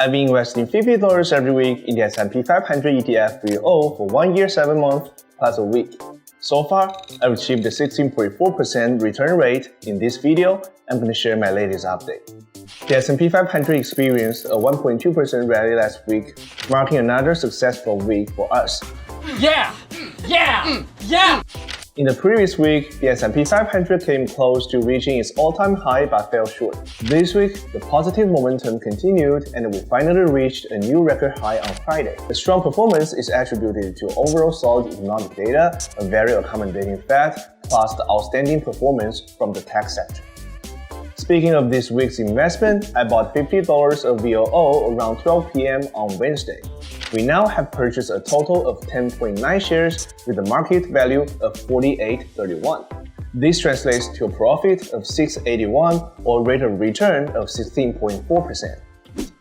I've been investing $50 every week in the S&P 500 ETF VOO for 1 year, 7 months, plus a week. So far, I've achieved a 16.4% return rate. In this video, I'm going to share my latest update. The S&P 500 experienced a 1.2% rally last week, marking another successful week for us. Yeah! In the previous week, the S&P 500 came close to reaching its all-time high but fell short. This week, the positive momentum continued and we finally reached a new record high on Friday. The strong performance is attributed to overall solid economic data, a very accommodating Fed, plus the outstanding performance from the tech sector. Speaking of this week's investment, I bought $50 of VOO around 12 p.m. on Wednesday. We now have purchased a total of 10.9 shares with a market value of $48.31. This translates to a profit of $6.81 or rate of return of 16.4%.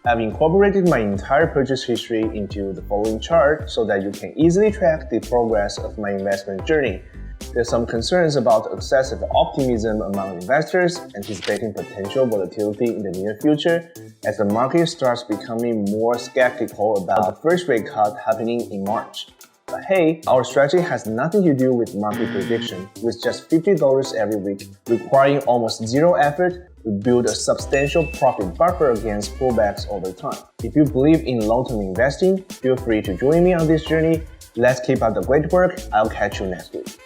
I've incorporated my entire purchase history into the following chart so that you can easily track the progress of my investment journey. There's some concerns about excessive optimism among investors anticipating potential volatility in the near future as the market starts becoming more skeptical about the first rate cut happening in March. But hey, our strategy has nothing to do with market prediction. With just $50 every week, requiring almost zero effort, we build a substantial profit buffer against pullbacks over time. If you believe in long-term investing, feel free to join me on this journey. Let's keep up the great work. I'll catch you next week.